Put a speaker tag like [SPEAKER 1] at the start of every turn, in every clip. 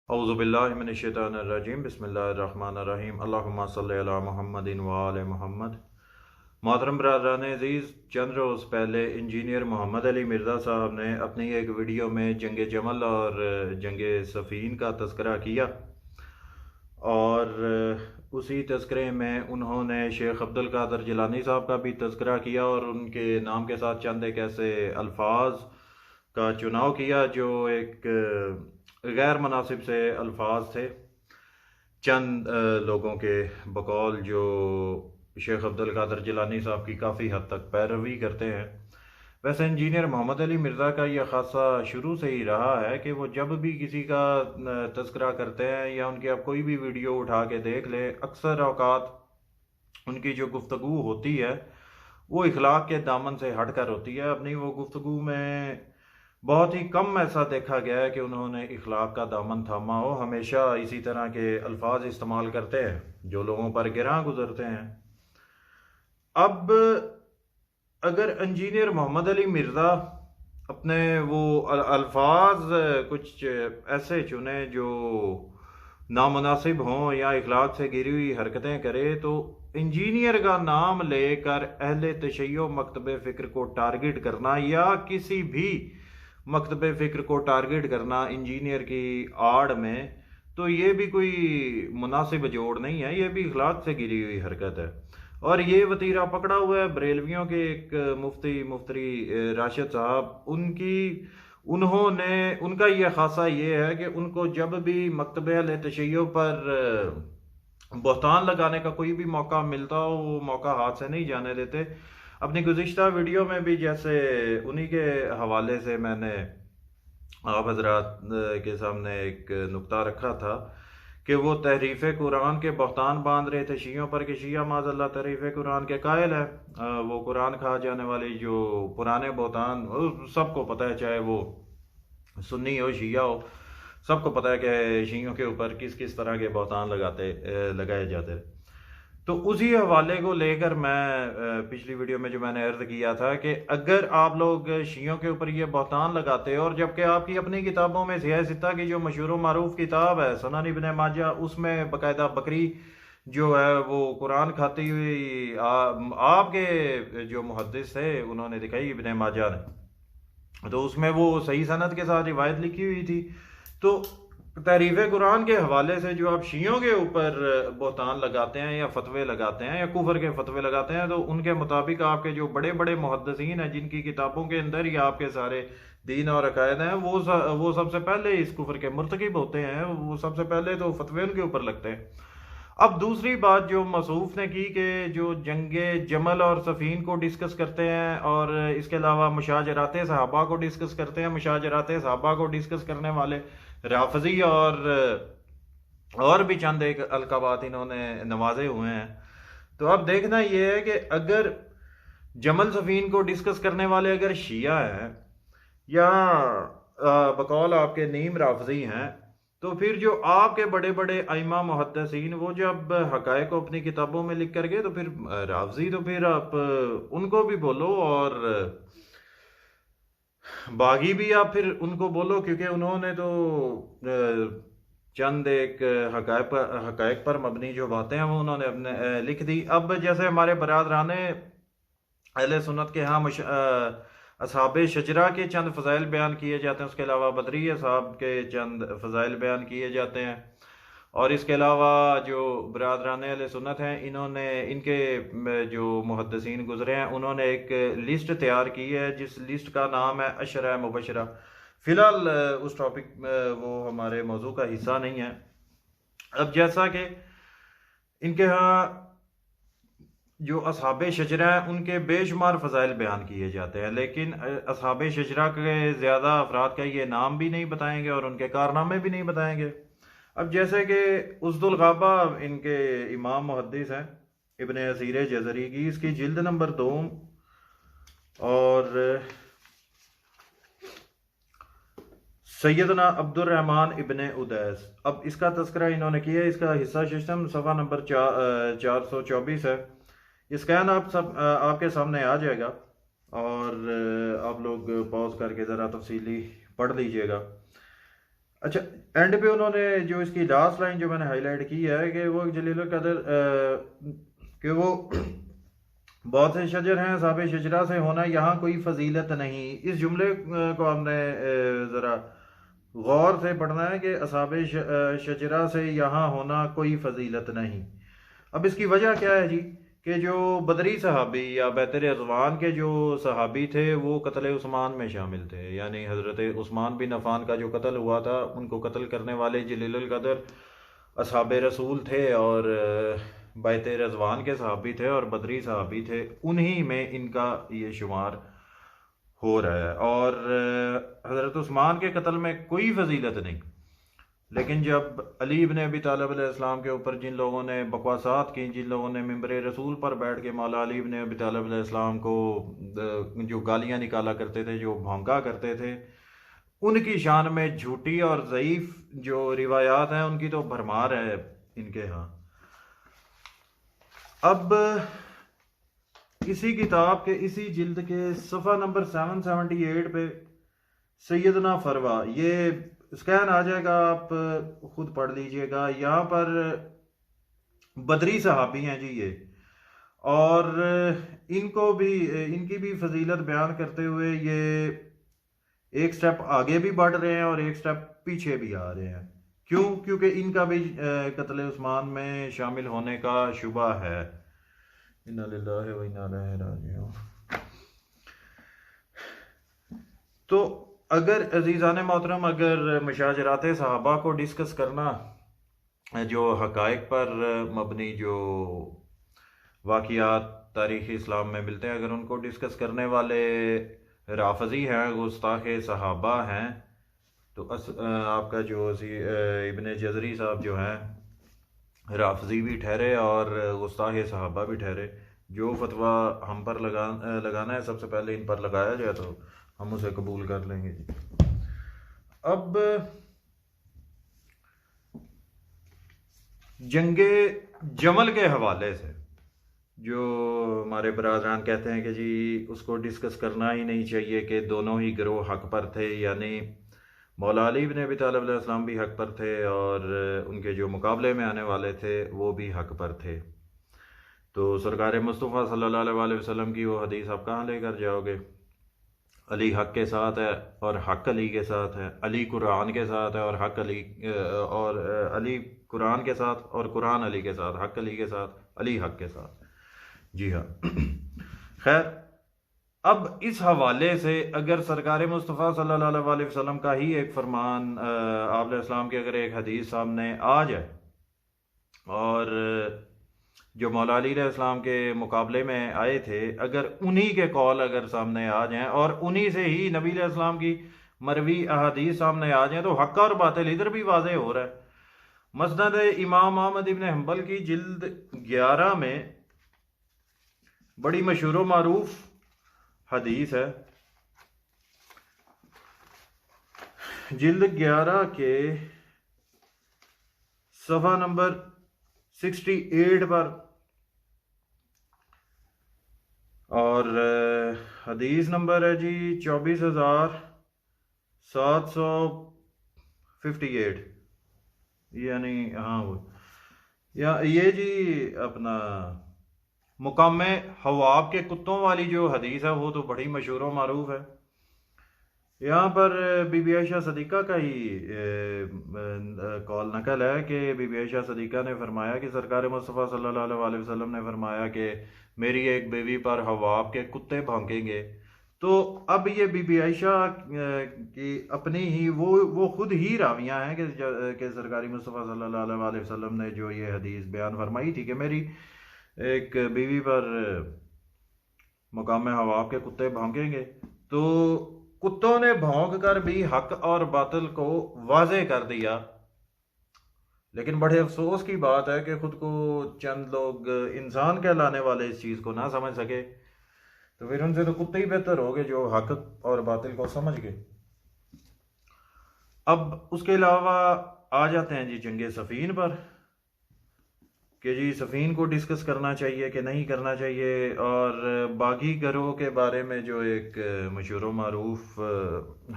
[SPEAKER 1] اعوذ باللہ من الشیطان الرجیم بسم اللہ الرحمن الرحیم اللہم صلی علی محمد وآل محمد۔ محترم برادران عزیز، چند روز پہلے انجینئر محمد علی مرزا صاحب نے اپنی ایک ویڈیو میں جنگ جمل اور جنگ صفین کا تذکرہ کیا، اور اسی تذکرے میں انہوں نے شیخ عبد القادر جیلانی صاحب کا بھی تذکرہ کیا، اور ان کے نام کے ساتھ چند ایک ایسے الفاظ کا چناؤ کیا جو ایک غیر مناسب سے الفاظ تھے چند لوگوں کے بقول جو شیخ عبد القادر جیلانی صاحب کی کافی حد تک پیروی کرتے ہیں۔ ویسے انجینئر محمد علی مرزا کا یہ خاصہ شروع سے ہی رہا ہے کہ وہ جب بھی کسی کا تذکرہ کرتے ہیں یا ان کی آپ کوئی بھی ویڈیو اٹھا کے دیکھ لیں، اکثر اوقات ان کی جو گفتگو ہوتی ہے وہ اخلاق کے دامن سے ہٹ کر ہوتی ہے۔ اپنی وہ گفتگو میں بہت ہی کم ایسا دیکھا گیا ہے کہ انہوں نے اخلاق کا دامن تھاما ہو، ہمیشہ اسی طرح کے الفاظ استعمال کرتے ہیں جو لوگوں پر گراں گزرتے ہیں۔ اب اگر انجینئر محمد علی مرزا اپنے وہ الفاظ کچھ ایسے چنے جو نامناسب ہوں یا اخلاق سے گری ہوئی حرکتیں کرے، تو انجینئر کا نام لے کر اہل تشیع مکتب فکر کو ٹارگٹ کرنا یا کسی بھی مکتب فکر کو ٹارگٹ کرنا انجینئر کی آڑ میں، تو یہ بھی کوئی مناسب جوڑ نہیں ہے، یہ بھی اخلاق سے گری ہوئی حرکت ہے۔ اور یہ وتیرہ پکڑا ہوا ہے بریلویوں کے ایک مفتی راشد صاحب، ان کا یہ خاصہ یہ ہے کہ ان کو جب بھی مکتب اہل تشیع پر بہتان لگانے کا کوئی بھی موقع ملتا ہو، وہ موقع ہاتھ سے نہیں جانے دیتے۔ اپنی گزشتہ ویڈیو میں بھی جیسے انہی کے حوالے سے میں نے آپ حضرات کے سامنے ایک نقطہ رکھا تھا کہ وہ تحریف قرآن کے بہتان باندھ رہے تھے شیعوں پر کہ شیعہ معاذ اللہ تحریف قرآن کے قائل ہے۔ وہ قرآن کھا جانے والی جو پرانے بہتان سب کو پتہ ہے، چاہے وہ سنی ہو شیعہ ہو، سب کو پتہ ہے کہ شیعوں کے اوپر کس کس طرح کے بہتان لگائے جاتے۔ تو اسی حوالے کو لے کر میں پچھلی ویڈیو میں جو میں نے عرض کیا تھا کہ اگر آپ لوگ شیعوں کے اوپر یہ بہتان لگاتے اور جبکہ آپ کی اپنی کتابوں میں سیاہ ستہ کی جو مشہور و معروف کتاب ہے سنن ابن ماجہ، اس میں باقاعدہ بکری جو ہے وہ قرآن کھاتی ہوئی آپ کے جو محدث تھے انہوں نے دکھائی، ابن ماجہ نے، تو اس میں وہ صحیح سند کے ساتھ روایت لکھی ہوئی تھی۔ تو تحریف قرآن کے حوالے سے جو آپ شیعوں کے اوپر بہتان لگاتے ہیں یا فتوے لگاتے ہیں یا کفر کے فتوے لگاتے ہیں، تو ان کے مطابق آپ کے جو بڑے بڑے محدثین ہیں جن کی کتابوں کے اندر ہی آپ کے سارے دین اور عقائد ہیں، وہ سب سے پہلے اس کفر کے مرتکب ہوتے ہیں، وہ سب سے پہلے تو فتوے ان کے اوپر لگتے ہیں۔ اب دوسری بات جو مصوف نے کی کہ جو جنگ جمل اور صفین کو ڈسکس کرتے ہیں اور اس کے علاوہ مشاجرات صحابہ کو ڈسکس کرتے ہیں، مشاجرات صحابہ کو ڈسکس کرنے والے رافضی اور بھی چند ایک القابات انہوں نے نوازے ہوئے ہیں۔ تو اب دیکھنا یہ ہے کہ اگر جمل صفین کو ڈسکس کرنے والے اگر شیعہ ہیں یا بقول آپ کے نیم رافضی ہیں، تو پھر جو آپ کے بڑے بڑے ائمہ محدثین وہ جب حقائق کو اپنی کتابوں میں لکھ کر گئے، تو پھر رافضی تو پھر آپ ان کو بھی بولو اور باغی بھی آپ پھر ان کو بولو، کیونکہ انہوں نے تو چند ایک حقائق پر مبنی جو باتیں ہیں وہ انہوں نے اپنے لکھ دی۔ اب جیسے ہمارے برادران اہل سنت کے ہاں اصحاب شجرہ کے چند فضائل بیان کیے جاتے ہیں، اس کے علاوہ بدری اصحاب کے چند فضائل بیان کیے جاتے ہیں، اور اس کے علاوہ جو برادران اہل سنت ہیں انہوں نے ان کے جو محدثین گزرے ہیں انہوں نے ایک لسٹ تیار کی ہے جس لسٹ کا نام ہے عشرہ مبشرہ۔ فی الحال اس ٹاپک وہ ہمارے موضوع کا حصہ نہیں ہے۔ اب جیسا کہ ان کے ہاں جو اصحاب شجرہ ہیں ان کے بے شمار فضائل بیان کیے جاتے ہیں، لیکن اصحاب شجرہ کے زیادہ افراد کا یہ نام بھی نہیں بتائیں گے اور ان کے کارنامے بھی نہیں بتائیں گے۔ اب جیسے کہ اسد الغابہ ان کے امام محدث ہیں ابن اسیر جزری کی، اس کی جلد نمبر 2 اور سیدنا عبد الرحمن ابن ادیس، اب اس کا تذکرہ انہوں نے کیا ہے، اس کا حصہ ششم صفحہ نمبر 424 ہے۔ یہ سکین آپ کے سامنے آ جائے گا اور آپ لوگ پاز کر کے ذرا تفصیلی پڑھ لیجئے گا۔ اچھا، اینڈ پہ انہوں نے جو اس کی لاسٹ لائن جو میں نے ہائی لائٹ کی ہے کہ وہ جلیل القدر کہ وہ بہت سے شجر ہیں، اصحاب شجرہ سے ہونا یہاں کوئی فضیلت نہیں. اس جملے کو ہم نے ذرا غور سے پڑھنا ہے کہ اصحاب شجرہ سے یہاں ہونا کوئی فضیلت نہیں. اب اس کی وجہ کیا ہے جی؟ کہ جو بدری صحابی یا بیت رضوان کے جو صحابی تھے وہ قتل عثمان میں شامل تھے، یعنی حضرت عثمان بن عفان کا جو قتل ہوا تھا ان کو قتل کرنے والے جلیل القدر اصحاب رسول تھے، اور بیت رضوان کے صحابی تھے اور بدری صحابی تھے، انہی میں ان کا یہ شمار ہو رہا ہے. اور حضرت عثمان کے قتل میں کوئی فضیلت نہیں، لیکن جب علی ابن ابی طالب علیہ السلام کے اوپر جن لوگوں نے بکواسات کی، جن لوگوں نے ممبر رسول پر بیٹھ کے مولا علی ابن ابی طالب علیہ السلام کو جو گالیاں نکالا کرتے تھے، جو بھونکا کرتے تھے، ان کی شان میں جھوٹی اور ضعیف جو روایات ہیں ان کی تو بھرمار ہے ان کے ہاں. اب اسی کتاب کے اسی جلد کے صفحہ نمبر 778 پہ سیدنا فروا، یہ اسکین آ جائے گا، آپ خود پڑھ لیجئے گا. یہاں پر بدری صحابی ہیں جی یہ، اور ان کو بھی ان کی بھی فضیلت بیان کرتے ہوئے یہ ایک سٹیپ آگے بھی بڑھ رہے ہیں اور ایک سٹیپ پیچھے بھی آ رہے ہیں. کیوں؟ کیونکہ ان کا بھی قتل عثمان میں شامل ہونے کا شبہ ہے. انا للہ و انا الیہ راجعون. تو اگر عزیزان محترم، اگر مشاجرات صحابہ کو ڈسکس کرنا، جو حقائق پر مبنی جو واقعات تاریخ اسلام میں ملتے ہیں، اگر ان کو ڈسکس کرنے والے رافضی ہیں، گستاخ صحابہ ہیں، تو آپ کا جو ابن جزری صاحب جو ہیں رافضی بھی ٹھہرے اور گستاخ صحابہ بھی ٹھہرے. جو فتویٰ ہم پر لگانا ہے سب سے پہلے ان پر لگایا جائے تو ہم اسے قبول کر لیں گے. اب جنگ جمل کے حوالے سے جو ہمارے برادران کہتے ہیں کہ جی اس کو ڈسکس کرنا ہی نہیں چاہیے کہ دونوں ہی گروہ حق پر تھے، یعنی مولا علی بن ابی طالب علیہ السلام بھی حق پر تھے اور ان کے جو مقابلے میں آنے والے تھے وہ بھی حق پر تھے. تو سرکار مصطفیٰ صلی اللہ علیہ وسلم کی وہ حدیث آپ کہاں لے کر جاؤ گے؟ علی حق کے ساتھ ہے اور حق علی کے ساتھ ہے، علی قرآن کے ساتھ ہے اور حق علی، اور علی قرآن کے ساتھ اور قرآن علی کے ساتھ، حق علی کے ساتھ، علی حق کے ساتھ. جی ہاں. خیر، اب اس حوالے سے اگر سرکار مصطفیٰ صلی اللہ علیہ وسلم کا ہی ایک فرمان، آپ علیہ السلام کی اگر ایک حدیث سامنے آ جائے اور جو مولا علی علیہ السلام کے مقابلے میں آئے تھے، اگر انہی کے قول اگر سامنے آ جائیں اور انہی سے ہی نبی علیہ السلام کی مروی احادیث سامنے آ جائیں، تو حق اور باطل ادھر بھی واضح ہو رہا ہے. مسند امام احمد ابن حنبل کی جلد 11 میں بڑی مشہور و معروف حدیث ہے. جلد 11 کے صفحہ نمبر 68 پر، اور حدیث نمبر ہے جی 24,758، یعنی ہاں وہ یہ جی اپنا مقام حواب کے کتوں والی جو حدیث ہے وہ تو بڑی مشہور و معروف ہے. یہاں پر بی بی عائشہ صدیقہ کا ہی قول نقل ہے کہ بی بی عائشہ صدیقہ نے فرمایا کہ سرکار مصطفیٰ صلی اللہ علیہ وسلم نے فرمایا کہ میری ایک بیوی پر حواب کے کتے بھونکیں گے. تو اب یہ بی بی عائشہ کی اپنی ہی وہ خود ہی راویاں ہیں کہ سرکاری مصطفیٰ صلی اللہ علیہ وسلم نے جو یہ حدیث بیان فرمائی تھی کہ میری ایک بیوی پر مقام حواب کے کتے بھونکیں گے. تو کتوں نے بھونک کر بھی حق اور باطل کو واضح کر دیا. لیکن بڑے افسوس کی بات ہے کہ خود کو چند لوگ انسان کہلانے والے اس چیز کو نہ سمجھ سکے، تو پھر ان سے تو کتے ہی بہتر ہو گئے جو حق اور باطل کو سمجھ گئے. اب اس کے علاوہ آ جاتے ہیں جی جنگ صفین پر. کہ جی صفین کو ڈسکس کرنا چاہیے کہ نہیں کرنا چاہیے، اور باغی گروہ کے بارے میں جو ایک مشہور و معروف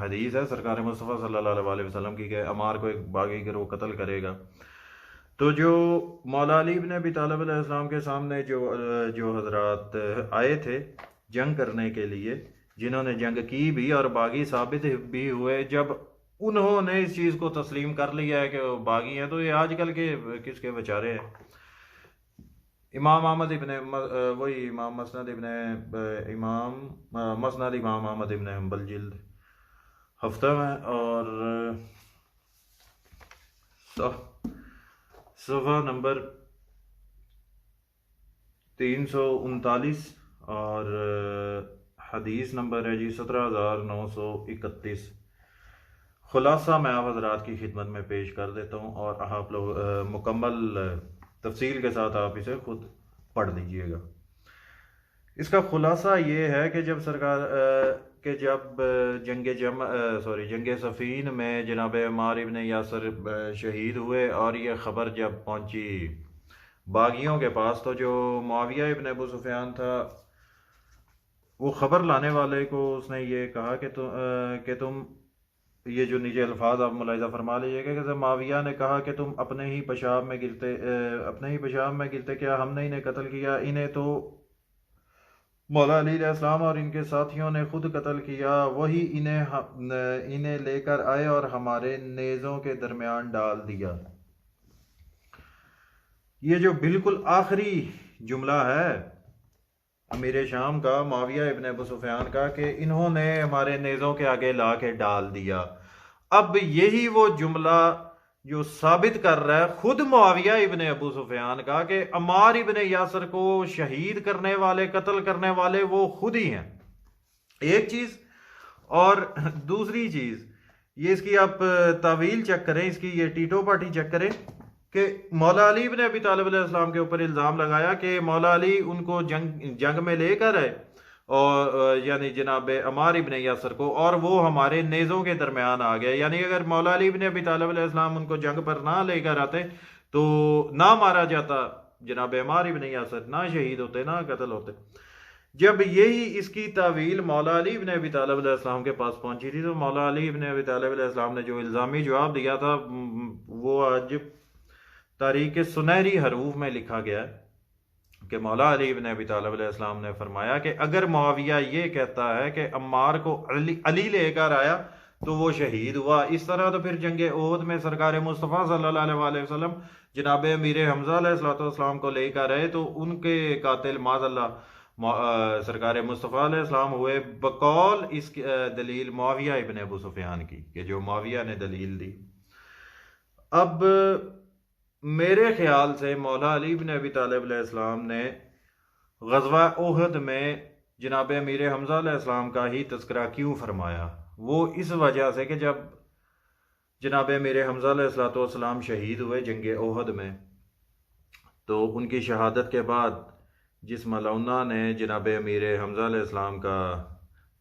[SPEAKER 1] حدیث ہے سرکار مصطفیٰ صلی اللہ علیہ وسلم کی کہ عمار کو ایک باغی گروہ قتل کرے گا، تو جو مولا علی بن ابی طالب علیہ السلام کے سامنے جو حضرات آئے تھے جنگ کرنے کے لیے، جنہوں نے جنگ کی بھی اور باغی ثابت بھی ہوئے، جب انہوں نے اس چیز کو تسلیم کر لیا ہے کہ وہ باغی ہیں، تو یہ آج کل کے کس کے بیچارے ہیں؟ امام احمد ابن وہی امام مسند ابن امام مسند امام احمد ابن حنبل جلد ہفتہ میں، اور صفحہ نمبر 339، اور حدیث نمبر ہے جی 17,931۔ خلاصہ میں آپ حضرات کی خدمت میں پیش کر دیتا ہوں، اور آپ لوگ مکمل تفصیل کے ساتھ آپ اسے خود پڑھ لیجئے گا۔ اس کا خلاصہ یہ ہے کہ جب جنگ صفین میں جناب عمار ابن یاسر شہید ہوئے، اور یہ خبر جب پہنچی باغیوں کے پاس، تو جو معاویہ ابن ابو سفیان تھا، وہ خبر لانے والے کو اس نے یہ کہا کہ تم یہ جو نیچے الفاظ آپ ملاحظہ فرما لیجیے گا کہ معاویہ نے کہا کہ تم اپنے ہی پیشاب میں گرتے، کیا ہم نے انہیں قتل کیا؟ انہیں تو مولا علی علیہ السلام اور ان کے ساتھیوں نے خود قتل کیا، وہی انہیں لے کر آئے اور ہمارے نیزوں کے درمیان ڈال دیا۔ یہ جو بالکل آخری جملہ ہے امیر شام کا، معاویہ ابن ابو سفیان کا، کہ انہوں نے ہمارے نیزوں کے آگے لا کے ڈال دیا، اب یہی وہ جملہ جو ثابت کر رہا ہے خود معاویہ ابن ابو سفیان کا کہ عمار ابن یاسر کو شہید کرنے والے، قتل کرنے والے وہ خود ہی ہیں، ایک چیز۔ اور دوسری چیز یہ اس کی آپ تعویل چیک کریں، اس کی یہ ٹیٹو پارٹی چیک کریں کہ مولا علی بن ابی طالب علیہ السلام کے اوپر الزام لگایا کہ مولا علی ان کو جنگ میں لے کر آئے، اور یعنی جناب عمار ابن یاسر کو، اور وہ ہمارے نیزوں کے درمیان آ گئے، یعنی اگر مولا علی بن ابی طالب علیہ السلام ان کو جنگ پر نہ لے کر آتے تو نہ مارا جاتا جناب عمار ابن یاسر، نہ شہید ہوتے، نہ قتل ہوتے۔ جب یہی اس کی تعویل مولا علی بن ابی طالب علیہ السلام کے پاس پہنچی تھی، تو مولا علی بن ابی طالب علیہ السلام نے جو الزامی جواب دیا تھا وہ آج تاریخ سنہری حروف میں لکھا گیا ہے کہ مولا علی بن ابی طالب علیہ السلام نے فرمایا کہ اگر معاویہ یہ کہتا ہے کہ عمار کو علی لے کر آیا تو وہ شہید ہوا، اس طرح تو پھر جنگ احد میں سرکار مصطفیٰ صلی اللہ علیہ وسلم جناب امیر حمزہ علیہ السلام کو لے کر آئے تو ان کے قاتل معاذ اللہ سرکار مصطفیٰ علیہ السلام ہوئے، بقول اس دلیل معاویہ ابن ابو سفیان کی، کہ جو معاویہ نے دلیل دی۔ اب میرے خیال سے مولا علی بن ابی طالب علیہ السلام نے غزوہ احد میں جناب امیر حمزہ علیہ السلام کا ہی تذکرہ کیوں فرمایا؟ وہ اس وجہ سے کہ جب جناب امیر حمزہ علیہ السلام شہید ہوئے جنگ احد میں، تو ان کی شہادت کے بعد جس ملعونہ نے جناب امیر حمزہ علیہ السلام کا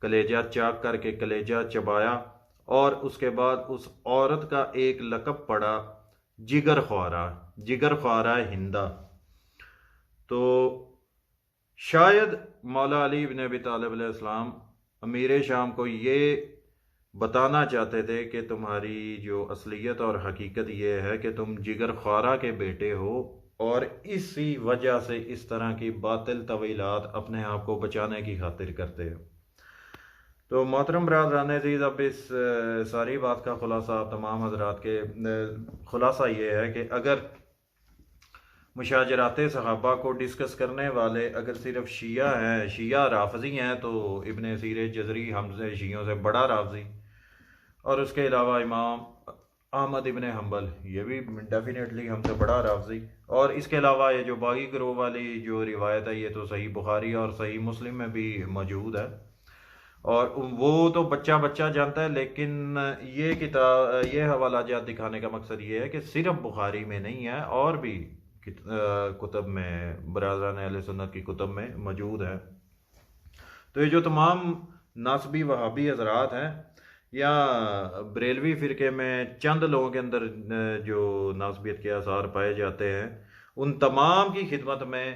[SPEAKER 1] کلیجہ چاک کر کے کلیجہ چبایا، اور اس کے بعد اس عورت کا ایک لقب پڑا جگر خوارہ ہندہ، تو شاید مولا علی بن ابی طالب علیہ السلام امیر شام کو یہ بتانا چاہتے تھے کہ تمہاری جو اصلیت اور حقیقت یہ ہے کہ تم جگر خوارہ کے بیٹے ہو، اور اسی وجہ سے اس طرح کی باطل طویلات اپنے آپ کو بچانے کی خاطر کرتے ہو۔ تو محترم برادران عزیز، اب اس ساری بات کا خلاصہ تمام حضرات کے خلاصہ یہ ہے کہ اگر مشاجرات صحابہ کو ڈسکس کرنے والے اگر صرف شیعہ ہیں، شیعہ رافضی ہیں، تو ابن سیر جزری حمزہ شیعوں سے بڑا رافضی، اور اس کے علاوہ امام احمد ابن حنبل یہ بھی ڈیفینیٹلی ہم سے بڑا رافضی، اور اس کے علاوہ یہ جو باغی گروہ والی جو روایت ہے یہ تو صحیح بخاری اور صحیح مسلم میں بھی موجود ہے، اور وہ تو بچہ جانتا ہے، لیکن یہ کتاب یہ حوالہ جات دکھانے کا مقصد یہ ہے کہ صرف بخاری میں نہیں ہے، اور بھی کتب میں، برادران اہل سنت کی کتب میں موجود ہے۔ تو یہ جو تمام ناسبی وہابی حضرات ہیں یا بریلوی فرقے میں چند لوگوں کے اندر جو ناسبیت کے آثار پائے جاتے ہیں، ان تمام کی خدمت میں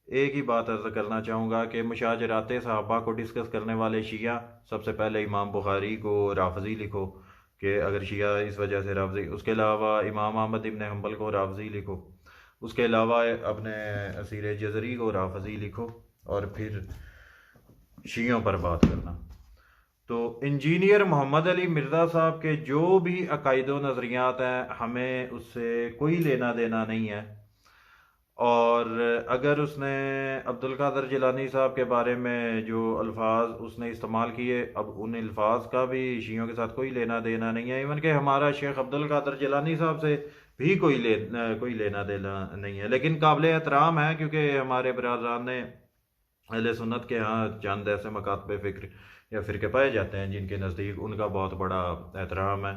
[SPEAKER 1] ایک ہی بات عرض کرنا چاہوں گا کہ مشاجرات صحابہ کو ڈسکس کرنے والے شیعہ، سب سے پہلے امام بخاری کو رافضی لکھو کہ اگر شیعہ اس وجہ سے رافضی، اس کے علاوہ امام احمد ابن حنبل کو رافضی لکھو، اس کے علاوہ اپنے اسیر جزری کو رافضی لکھو، اور پھر شیعوں پر بات کرنا۔ تو انجینئر محمد علی مرزا صاحب کے جو بھی عقائد و نظریات ہیں ہمیں اس سے کوئی لینا دینا نہیں ہے، اور اگر اس نے عبد القادر جیلانی صاحب کے بارے میں جو الفاظ اس نے استعمال کیے، اب ان الفاظ کا بھی شیعوں کے ساتھ کوئی لینا دینا نہیں ہے، ایون کہ ہمارا شیخ عبد القادر جیلانی صاحب سے بھی کوئی لینا دینا نہیں ہے، لیکن قابل احترام ہے کیونکہ ہمارے برادران نے اہل سنت کے ہاں چند ایسے مکاتب فکر یا فرقے پائے جاتے ہیں جن کے نزدیک ان کا بہت بڑا احترام ہے،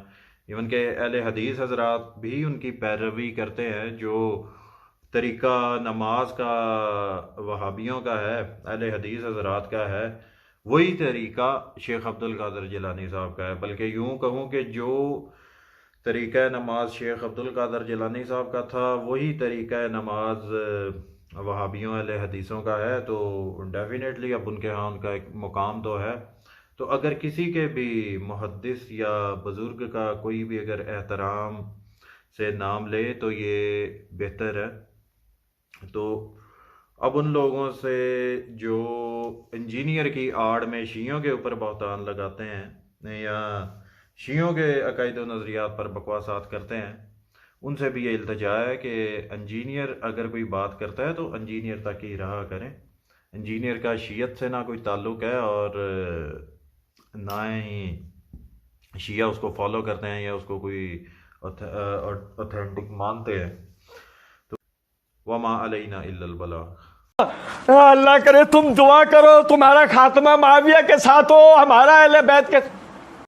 [SPEAKER 1] ایون کہ اہل حدیث حضرات بھی ان کی پیروی کرتے ہیں۔ جو طریقہ نماز کا وہابیوں کا ہے، اہل حدیث حضرات کا ہے، وہی طریقہ شیخ عبد القادر جیلانی صاحب کا ہے، بلکہ یوں کہوں کہ جو طریقہ نماز شیخ عبد القادر جیلانی صاحب کا تھا وہی طریقہ نماز وہابیوں اہل حدیثوں کا ہے، تو ڈیفینیٹلی اب ان کے ہاں ان کا ایک مقام تو ہے۔ تو اگر کسی کے بھی محدث یا بزرگ کا کوئی بھی اگر احترام سے نام لے تو یہ بہتر ہے۔ تو اب ان لوگوں سے جو انجینئر کی آڑ میں شیعوں کے اوپر بہتان لگاتے ہیں یا شیعوں کے عقائد و نظریات پر بکواسات کرتے ہیں، ان سے بھی یہ التجا ہے کہ انجینئر اگر کوئی بات کرتا ہے تو انجینئر تک ہی رہا کریں۔ انجینئر کا شیعت سے نہ کوئی تعلق ہے، اور نہ ہی شیعہ اس کو فالو کرتے ہیں یا اس کو کوئی اوتھینٹک مانتے ہیں۔ تو وما علینا الا البلاغ۔
[SPEAKER 2] اللہ کرے تم دعا کرو تمہارا خاتمہ معاویہ کے ساتھ ہو، ہمارا اہل بیت کے